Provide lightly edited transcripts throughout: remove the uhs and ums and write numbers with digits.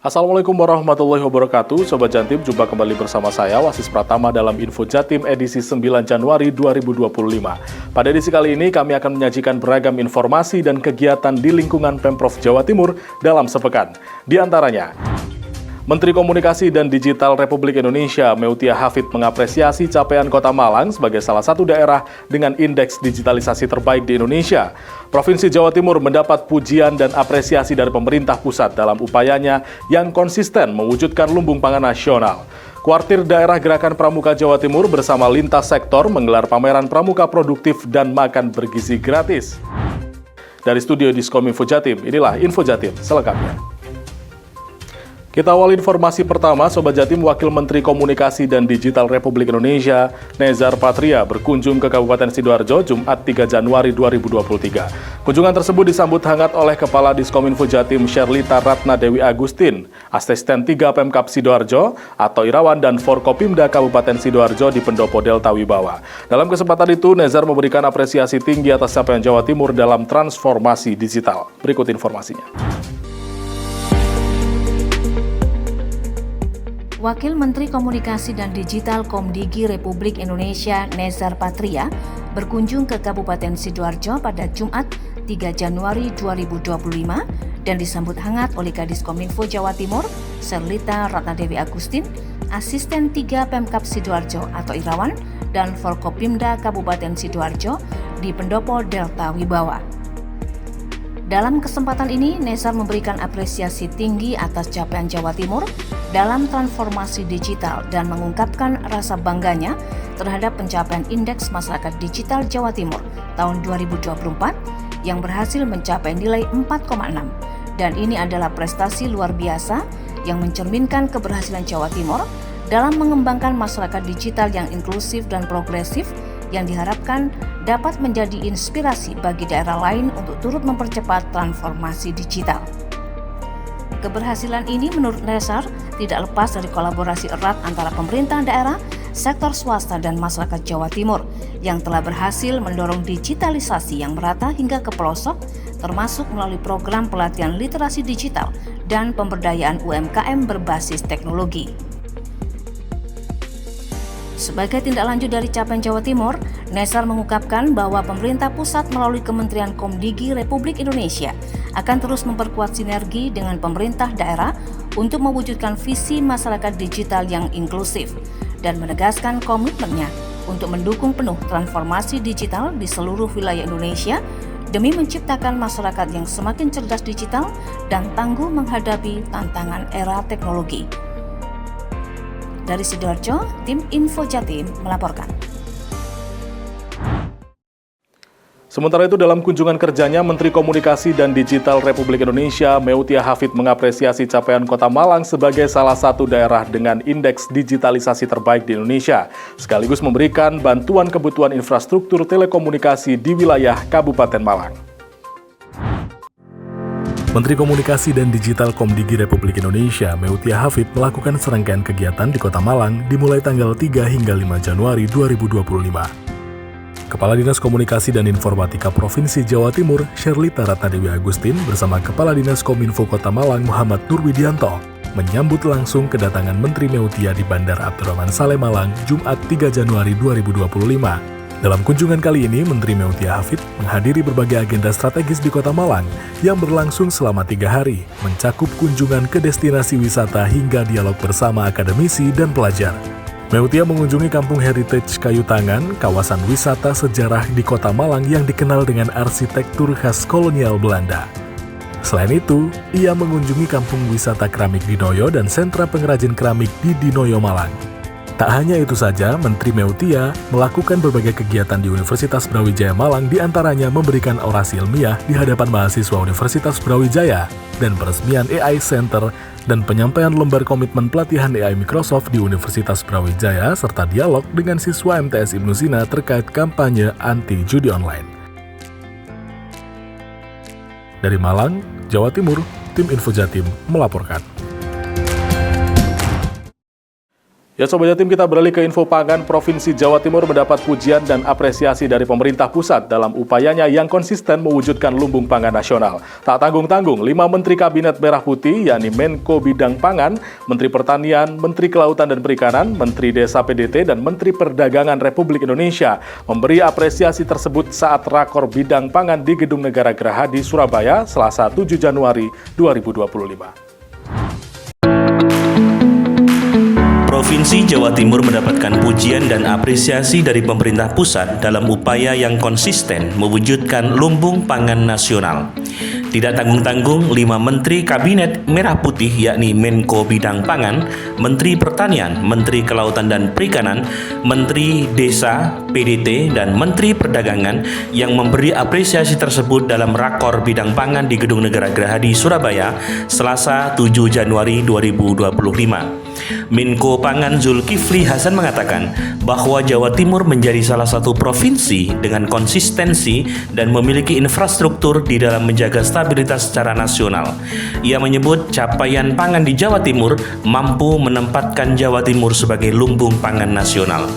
Assalamualaikum warahmatullahi wabarakatuh, Sobat Jatim, jumpa kembali bersama saya, Wasis Pratama dalam Info Jatim edisi 9 Januari 2025. Pada edisi kali ini, kami akan menyajikan beragam informasi dan kegiatan di lingkungan Pemprov Jawa Timur dalam sepekan. Di antaranya, Menteri Komunikasi dan Digital Republik Indonesia, Meutia Hafid, mengapresiasi capaian Kota Malang sebagai salah satu daerah dengan indeks digitalisasi terbaik di Indonesia. Provinsi Jawa Timur mendapat pujian dan apresiasi dari pemerintah pusat dalam upayanya yang konsisten mewujudkan lumbung pangan nasional. Kuartir Daerah Gerakan Pramuka Jawa Timur bersama lintas sektor menggelar pameran pramuka produktif dan makan bergizi gratis. Dari studio Diskom Info Jatim, inilah Info Jatim selengkapnya. Kita awal informasi pertama, Sobat Jatim. Wakil Menteri Komunikasi dan Digital Republik Indonesia, Nezar Patria, berkunjung ke Kabupaten Sidoarjo Jumat 3 Januari 2023. Kunjungan tersebut disambut hangat oleh Kepala Diskominfo Jatim Sherlita Ratna Dewi Agustin, Asisten 3 Pemkab Sidoarjo atau Irawan, dan Forkopimda Kabupaten Sidoarjo di Pendopo Delta Wibawa. Dalam kesempatan itu, Nezar memberikan apresiasi tinggi atas capaian Jawa Timur dalam transformasi digital. Berikut informasinya. Wakil Menteri Komunikasi dan Digital Komdigi Republik Indonesia Nezar Patria berkunjung ke Kabupaten Sidoarjo pada Jumat 3 Januari 2025 dan disambut hangat oleh Kadiskominfo Jawa Timur, Sherlita Ratna Dewi Agustin, Asisten 3 Pemkab Sidoarjo atau Irawan, dan Forkopimda Kabupaten Sidoarjo di Pendopo Delta Wibawa. Dalam kesempatan ini, Nezar memberikan apresiasi tinggi atas capaian Jawa Timur dalam transformasi digital dan mengungkapkan rasa bangganya terhadap pencapaian Indeks Masyarakat Digital Jawa Timur tahun 2024 yang berhasil mencapai nilai 4,6. Dan ini adalah prestasi luar biasa yang mencerminkan keberhasilan Jawa Timur dalam mengembangkan masyarakat digital yang inklusif dan progresif yang diharapkan dapat menjadi inspirasi bagi daerah lain untuk turut mempercepat transformasi digital. Keberhasilan ini menurut Nezar tidak lepas dari kolaborasi erat antara pemerintah daerah, sektor swasta, dan masyarakat Jawa Timur yang telah berhasil mendorong digitalisasi yang merata hingga ke pelosok, termasuk melalui program pelatihan literasi digital dan pemberdayaan UMKM berbasis teknologi. Sebagai tindak lanjut dari capaian Jawa Timur, Nezar mengungkapkan bahwa pemerintah pusat melalui Kementerian Komdigi Republik Indonesia akan terus memperkuat sinergi dengan pemerintah daerah untuk mewujudkan visi masyarakat digital yang inklusif dan menegaskan komitmennya untuk mendukung penuh transformasi digital di seluruh wilayah Indonesia demi menciptakan masyarakat yang semakin cerdas digital dan tangguh menghadapi tantangan era teknologi. Dari Sidoarjo, tim Info Jatim melaporkan. Sementara itu, dalam kunjungan kerjanya, Menteri Komunikasi dan Digital Republik Indonesia, Meutia Hafid, mengapresiasi capaian Kota Malang sebagai salah satu daerah dengan indeks digitalisasi terbaik di Indonesia, sekaligus memberikan bantuan kebutuhan infrastruktur telekomunikasi di wilayah Kabupaten Malang. Menteri Komunikasi dan Digital Komdigi Republik Indonesia, Meutia Hafid, melakukan serangkaian kegiatan di Kota Malang dimulai tanggal 3 hingga 5 Januari 2025. Kepala Dinas Komunikasi dan Informatika Provinsi Jawa Timur, Sherlita Ratna Dewi Agustin, bersama Kepala Dinas Kominfo Kota Malang, Muhammad Nurwidianto, menyambut langsung kedatangan Menteri Meutia di Bandara Abdurrahman Saleh Malang, Jumat 3 Januari 2025. Dalam kunjungan kali ini, Menteri Meutia Hafid menghadiri berbagai agenda strategis di Kota Malang yang berlangsung selama 3 hari, mencakup kunjungan ke destinasi wisata hingga dialog bersama akademisi dan pelajar. Meutia mengunjungi Kampung Heritage Kayu Tangan, kawasan wisata sejarah di Kota Malang yang dikenal dengan arsitektur khas kolonial Belanda. Selain itu, ia mengunjungi Kampung Wisata Keramik Dinoyo dan sentra pengrajin keramik di Dinoyo Malang. Tak hanya itu saja, Menteri Meutia melakukan berbagai kegiatan di Universitas Brawijaya Malang, diantaranya memberikan orasi ilmiah di hadapan mahasiswa Universitas Brawijaya dan peresmian AI Center dan penyampaian lembar komitmen pelatihan AI Microsoft di Universitas Brawijaya serta dialog dengan siswa MTS Ibnu Sina terkait kampanye anti-judi online. Dari Malang, Jawa Timur, tim Info Jatim melaporkan. Ya Sobat Jatim, kita beralih ke info pangan. Provinsi Jawa Timur mendapat pujian dan apresiasi dari pemerintah pusat dalam upayanya yang konsisten mewujudkan lumbung pangan nasional. Tak tanggung-tanggung, 5 Menteri Kabinet Merah Putih, yakni Menko Bidang Pangan, Menteri Pertanian, Menteri Kelautan dan Perikanan, Menteri Desa PDT, dan Menteri Perdagangan Republik Indonesia memberi apresiasi tersebut saat rakor bidang pangan di Gedung Negara Gerahadi, Surabaya, Selasa 7 Januari 2025. Provinsi Jawa Timur mendapatkan pujian dan apresiasi dari pemerintah pusat dalam upaya yang konsisten mewujudkan lumbung pangan nasional. Tidak tanggung-tanggung, 5 Menteri Kabinet Merah Putih yakni Menko Bidang Pangan, Menteri Pertanian, Menteri Kelautan dan Perikanan, Menteri Desa, PDT, dan Menteri Perdagangan yang memberi apresiasi tersebut dalam rakor bidang pangan di Gedung Negara Gerahadi, Surabaya, Selasa 7 Januari 2025. Menko Pangan Zulkifli Hasan mengatakan bahwa Jawa Timur menjadi salah satu provinsi dengan konsistensi dan memiliki infrastruktur di dalam menjaga stabilitas secara nasional. Ia menyebut capaian pangan di Jawa Timur mampu menempatkan Jawa Timur sebagai lumbung pangan nasional.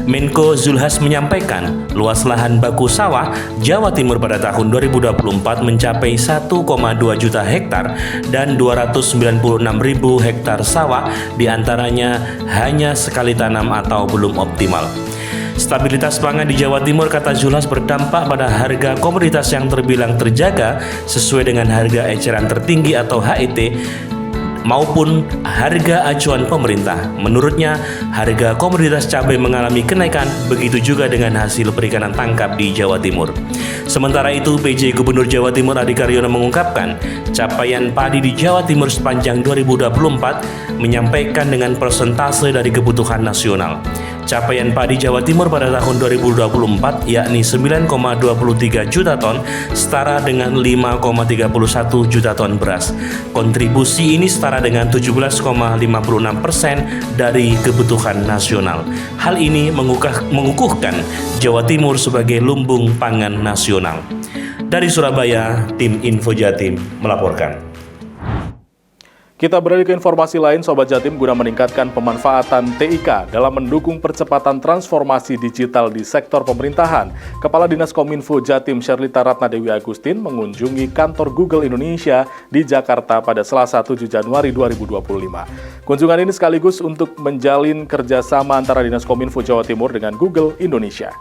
Menko Zulhas menyampaikan luas lahan baku sawah Jawa Timur pada tahun 2024 mencapai 1,2 juta hektar dan 296.000 hektar sawah diantaranya hanya sekali tanam atau belum optimal. Stabilitas pangan di Jawa Timur, kata Zulhas, berdampak pada harga komoditas yang terbilang terjaga sesuai dengan harga eceran tertinggi atau HET maupun harga acuan pemerintah. Menurutnya, harga komoditas cabai mengalami kenaikan, begitu juga dengan hasil perikanan tangkap di Jawa Timur. Sementara itu, PJ Gubernur Jawa Timur Adi Karyono mengungkapkan, capaian padi di Jawa Timur sepanjang 2024 menyampaikan dengan persentase dari kebutuhan nasional. Capaian padi Jawa Timur pada tahun 2024 yakni 9,23 juta ton, setara dengan 5,31 juta ton beras. Kontribusi ini setara dengan 17,56% dari kebutuhan nasional. Hal ini mengukuhkan Jawa Timur sebagai lumbung pangan nasional. Dari Surabaya, tim Info Jatim melaporkan. Kita beralih ke informasi lain, Sobat Jatim, guna meningkatkan pemanfaatan TIK dalam mendukung percepatan transformasi digital di sektor pemerintahan. Kepala Dinas Kominfo Jatim Sherlita Ratna Dewi Agustin mengunjungi kantor Google Indonesia di Jakarta pada Selasa 7 Januari 2025. Kunjungan ini sekaligus untuk menjalin kerjasama antara Dinas Kominfo Jawa Timur dengan Google Indonesia.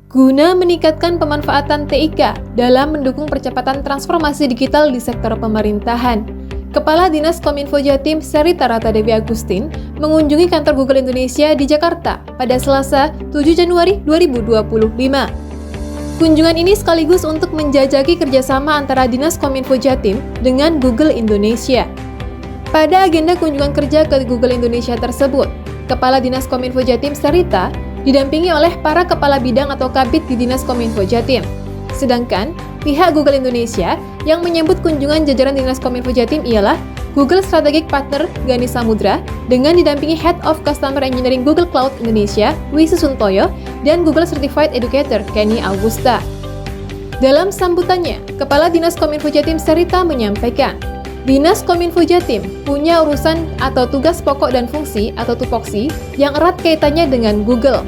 Guna meningkatkan pemanfaatan TIK dalam mendukung percepatan transformasi digital di sektor pemerintahan, Kepala Dinas Kominfo Jatim Sherlita Ratna Dewi Agustin mengunjungi kantor Google Indonesia di Jakarta pada Selasa 7 Januari 2025. Kunjungan ini sekaligus untuk menjajaki kerjasama antara Dinas Kominfo Jatim dengan Google Indonesia. Pada agenda kunjungan kerja ke Google Indonesia tersebut, Kepala Dinas Kominfo Jatim Sherlita didampingi oleh para kepala bidang atau kabid di Dinas Kominfo Jatim. Sedangkan pihak Google Indonesia yang menyambut kunjungan jajaran Dinas Kominfo Jatim ialah Google Strategic Partner Gani Samudra dengan didampingi Head of Customer Engineering Google Cloud Indonesia Wisi Suntoyo dan Google Certified Educator Kenny Augusta. Dalam sambutannya, Kepala Dinas Kominfo Jatim Sherlita menyampaikan, Dinas Kominfo Jatim punya urusan atau tugas pokok dan fungsi atau tupoksi yang erat kaitannya dengan Google.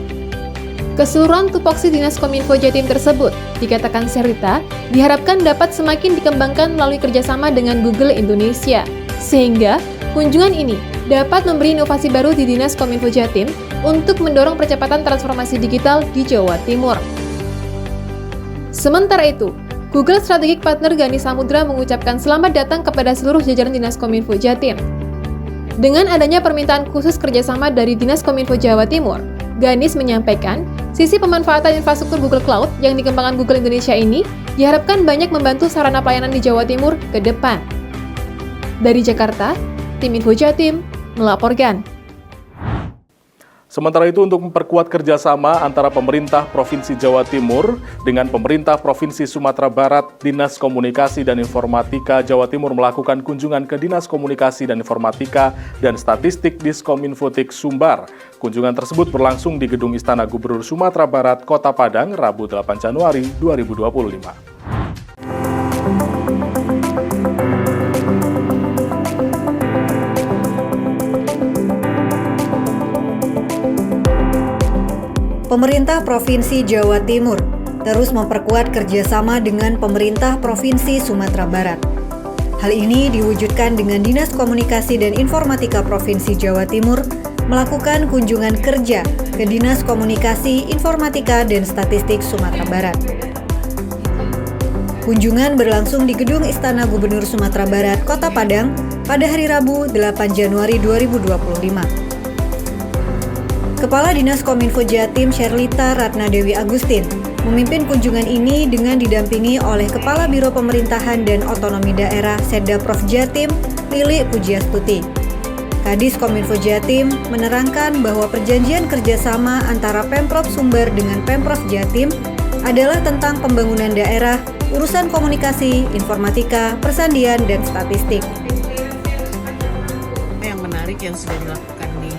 Keseluruhan tupoksi Dinas Kominfo Jatim tersebut, dikatakan Sherlita, diharapkan dapat semakin dikembangkan melalui kerjasama dengan Google Indonesia, sehingga kunjungan ini dapat memberi inovasi baru di Dinas Kominfo Jatim untuk mendorong percepatan transformasi digital di Jawa Timur. Sementara itu, Google Strategic Partner Gani Samudra mengucapkan selamat datang kepada seluruh jajaran Dinas Kominfo Jatim. Dengan adanya permintaan khusus kerjasama dari Dinas Kominfo Jawa Timur, Ganis menyampaikan, sisi pemanfaatan infrastruktur Google Cloud yang dikembangkan Google Indonesia ini diharapkan banyak membantu sarana pelayanan di Jawa Timur ke depan. Dari Jakarta, tim Info Jatim melaporkan. Sementara itu, untuk memperkuat kerjasama antara pemerintah Provinsi Jawa Timur dengan pemerintah Provinsi Sumatera Barat, Dinas Komunikasi dan Informatika Jawa Timur melakukan kunjungan ke Dinas Komunikasi dan Informatika dan Statistik Diskominfotik Sumbar. Kunjungan tersebut berlangsung di Gedung Istana Gubernur Sumatera Barat, Kota Padang, Rabu 8 Januari 2025. Pemerintah Provinsi Jawa Timur terus memperkuat kerjasama dengan pemerintah Provinsi Sumatera Barat. Hal ini diwujudkan dengan Dinas Komunikasi dan Informatika Provinsi Jawa Timur melakukan kunjungan kerja ke Dinas Komunikasi, Informatika, dan Statistik Sumatera Barat. Kunjungan berlangsung di Gedung Istana Gubernur Sumatera Barat, Kota Padang, pada hari Rabu 8 Januari 2025. Kepala Dinas Kominfo Jatim Sherlita Ratna Dewi Agustin memimpin kunjungan ini dengan didampingi oleh Kepala Biro Pemerintahan dan Otonomi Daerah Setda Prof Jatim, Lili Pujiastuti. Kadis Kominfo Jatim menerangkan bahwa perjanjian kerjasama antara Pemprov Sumber dengan Pemprov Jatim adalah tentang pembangunan daerah, urusan komunikasi, informatika, persandian, dan statistik. Yang menarik yang sudah dilakukan di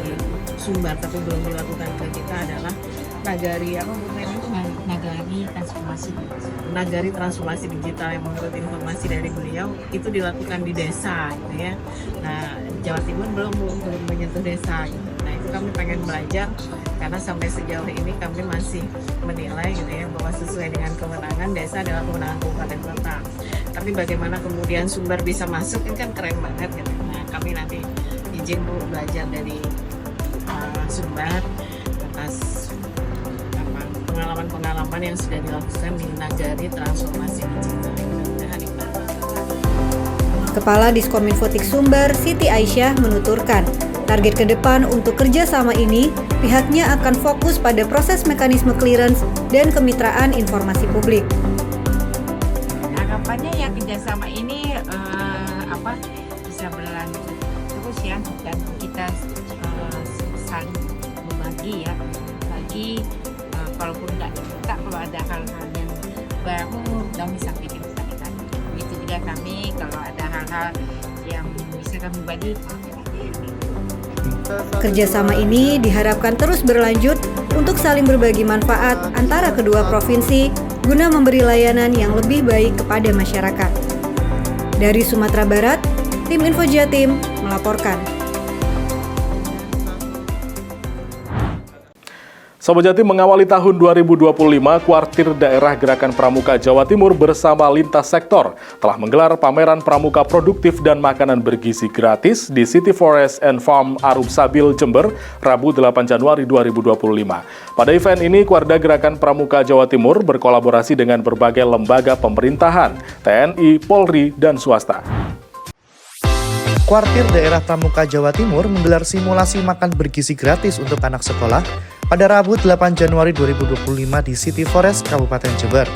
Sumbar tapi belum dilakukan ke kita adalah Nagari transformasi digital yang menurut informasi dari beliau itu dilakukan di desa gitu ya. Nah, Jawa Timur belum menyentuh desa gitu. Nah, itu kami pengen belajar karena sampai sejauh ini kami masih menilai gitu ya bahwa sesuai dengan kewenangan desa adalah kewenangan kabupaten kota. Tapi bagaimana kemudian Sumber bisa masuk ini kan keren banget gitu. Nah, kami nanti izin Bu belajar dari Sumber atas pengalaman-pengalaman yang sudah dilakukan di Nagari Transformasi Digital. Kepala Diskominfotik Sumber, Siti Aisyah, menuturkan, target ke depan untuk kerjasama ini, pihaknya akan fokus pada proses mekanisme clearance dan kemitraan informasi publik. Harapannya ya kerjasama ini bisa berlanjut terus ya, dan kita saling berbagi ya, bagi kalaupun nggak kita, kalau ada hal-hal yang baru kami sampaikan ke kita. Begitu juga kami kalau ada hal-hal yang bisa kami bagi. Kerjasama ini diharapkan terus berlanjut untuk saling berbagi manfaat antara kedua provinsi guna memberi layanan yang lebih baik kepada masyarakat. Dari Sumatera Barat, tim Info Jatim melaporkan. Sobat Jatim, mengawali tahun 2025, Kuartir Daerah Gerakan Pramuka Jawa Timur bersama lintas sektor telah menggelar pameran pramuka produktif dan makanan bergizi gratis di City Forest and Farm Arum Sabil, Jember, Rabu 8 Januari 2025. Pada event ini, Kuarda Gerakan Pramuka Jawa Timur berkolaborasi dengan berbagai lembaga pemerintahan, TNI, Polri, dan swasta. Kuartir Daerah Pramuka Jawa Timur menggelar simulasi makan bergizi gratis untuk anak sekolah pada Rabu 8 Januari 2025 di City Forest, Kabupaten Jember.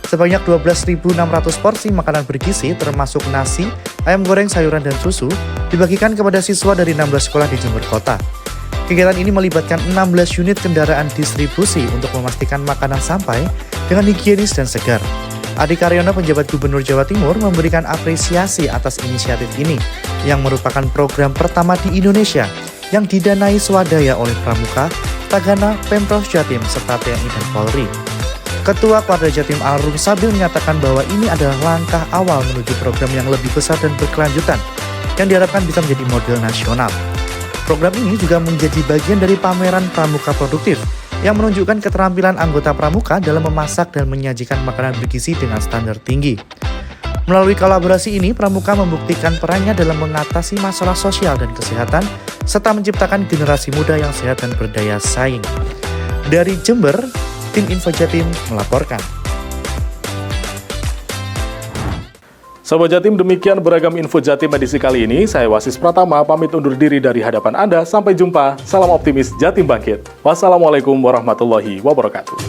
Sebanyak 12.600 porsi makanan bergizi termasuk nasi, ayam goreng, sayuran, dan susu dibagikan kepada siswa dari 16 sekolah di Jember Kota. Kegiatan ini melibatkan 16 unit kendaraan distribusi untuk memastikan makanan sampai dengan higienis dan segar. Adi Karyono, penjabat Gubernur Jawa Timur, memberikan apresiasi atas inisiatif ini yang merupakan program pertama di Indonesia yang didanai swadaya oleh Pramuka, Tagana, Pemprov Jatim, serta TNI dan Polri. Ketua Kuarda Jatim Arum Sabil menyatakan bahwa ini adalah langkah awal menuju program yang lebih besar dan berkelanjutan yang diharapkan bisa menjadi model nasional. Program ini juga menjadi bagian dari pameran Pramuka Produktif yang menunjukkan keterampilan anggota Pramuka dalam memasak dan menyajikan makanan bergizi dengan standar tinggi. Melalui kolaborasi ini, Pramuka membuktikan perannya dalam mengatasi masalah sosial dan kesehatan, serta menciptakan generasi muda yang sehat dan berdaya saing. Dari Jember, tim Info Jatim melaporkan. Sobat Jatim, demikian beragam Info Jatim edisi kali ini. Saya Wasis Pratama, pamit undur diri dari hadapan Anda. Sampai jumpa, salam optimis Jatim Bangkit. Wassalamualaikum warahmatullahi wabarakatuh.